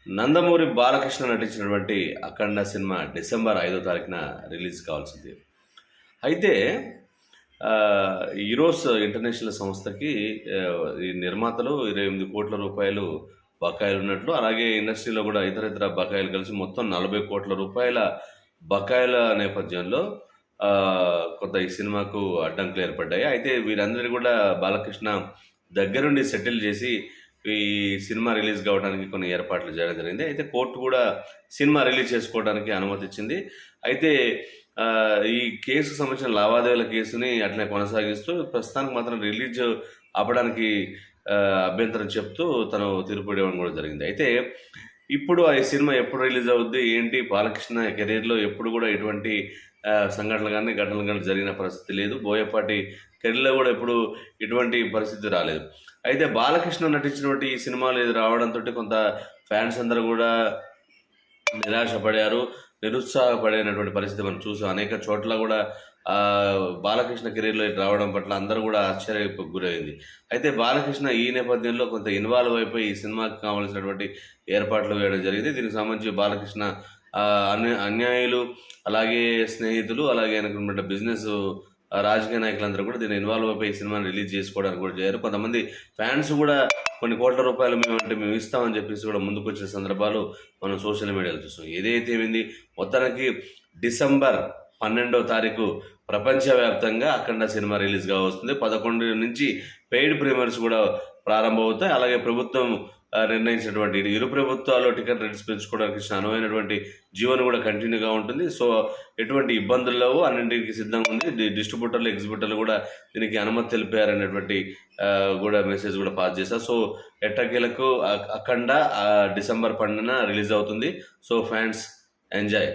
నందమూరి బాలకృష్ణ నటించినటువంటి అఖండ cinema December 5వ తారీఖున రిలీజ్ కావాల్సింది. అయితే ఈరోస్ ఇంటర్నేషనల్ సంస్థకి ఈ నిర్మాతలు 28 కోట్ల రూపాయలు బకాయిలు ఉన్నట్లు, అలాగే ఇండస్ట్రీలో కూడా ఇతర బకాయిలు కలిసి మొత్తం 40 కోట్ల రూపాయల బకాయిల నేపథ్యంలో కొంత ఈ సినిమాకు అడ్డంకులు ఏర్పడ్డాయి. అయితే వీరందరినీ కూడా బాలకృష్ణ దగ్గరుండి సెటిల్ చేసి ఈ సినిమా రిలీజ్ కావడానికి కొన్ని ఏర్పాట్లు చేయడం జరిగింది. అయితే కోర్టు కూడా సినిమా రిలీజ్ చేసుకోవడానికి అనుమతి ఇచ్చింది. అయితే ఈ కేసుకు సంబంధించిన లావాదేవీల కేసుని అట్లనే కొనసాగిస్తూ ప్రస్తుతానికి మాత్రం రిలీజ్ ఆపడానికి అభ్యంతరం చెప్తూ తను తీర్పు ఇవ్వడం కూడా జరిగింది. అయితే ఇప్పుడు ఆ సినిమా ఎప్పుడు రిలీజ్ అవుద్ది ఏంటి, బాలకృష్ణ కెరీర్లో ఎప్పుడు కూడా ఎటువంటి సంఘటనలు కానీ ఘటనలు కానీ జరిగిన పరిస్థితి లేదు. బోయపాటి కెరీర్లో కూడా ఎప్పుడు ఇటువంటి పరిస్థితి రాలేదు. అయితే బాలకృష్ణ నటించినటువంటి ఈ సినిమాలు ఇది రావడంతో కొంత ఫ్యాన్స్ అందరూ కూడా నిరాశపడారు, నిరుత్సాహపడినటువంటి పరిస్థితి మనం చూసాం. అనేక చోట్ల కూడా బాలకృష్ణ కెరీర్లో రావడం పట్ల అందరూ కూడా ఆశ్చర్యకు గురైంది. అయితే బాలకృష్ణ ఈ నేపథ్యంలో కొంత ఇన్వాల్వ్ అయిపోయి ఈ సినిమాకి కావాల్సినటువంటి ఏర్పాట్లు వేయడం జరిగింది. దీనికి సంబంధించి బాలకృష్ణ అన్యాయులు, అలాగే స్నేహితులు, అలాగే అనుకున్నటువంటి బిజినెస్ రాజకీయ నాయకులందరూ కూడా దీన్ని ఇన్వాల్వ్ అయిపోయి ఈ సినిమాని రిలీజ్ చేసుకోవడానికి కూడా చేయారు. కొంతమంది ఫ్యాన్స్ కూడా కొన్ని కోట్ల రూపాయలు మేము ఇస్తామని చెప్పేసి కూడా ముందుకు వచ్చిన సందర్భాలు మనం సోషల్ మీడియాలో చూస్తాం. ఏదైతే ఏమైంది, మొత్తానికి డిసెంబర్ 12వ తారీఖు ప్రపంచవ్యాప్తంగా అఖండ సినిమా రిలీజ్గా వస్తుంది. 11 నుంచి పెయిడ్ ప్రీమియర్స్ కూడా ప్రారంభమవుతాయి. అలాగే ప్రభుత్వం నిర్ణయించినటువంటి ఇరు ప్రభుత్వాలు టికెట్ రేట్స్ పెంచుకోవడానికి అనువైనటువంటి జీవన కూడా కంటిన్యూగా ఉంటుంది. సో ఎటువంటి ఇబ్బందులు లేవు, అన్నింటికి సిద్ధంగా ఉంది. డిస్ట్రిబ్యూటర్లు, ఎగ్జిబ్యూటర్లు కూడా దీనికి అనుమతి తెలిపారనేటువంటి కూడా మెసేజ్ కూడా పాస్ చేశారు. సో ఎట్టకేలకు అఖండ డిసెంబర్ 12న రిలీజ్ అవుతుంది. So fans enjoy.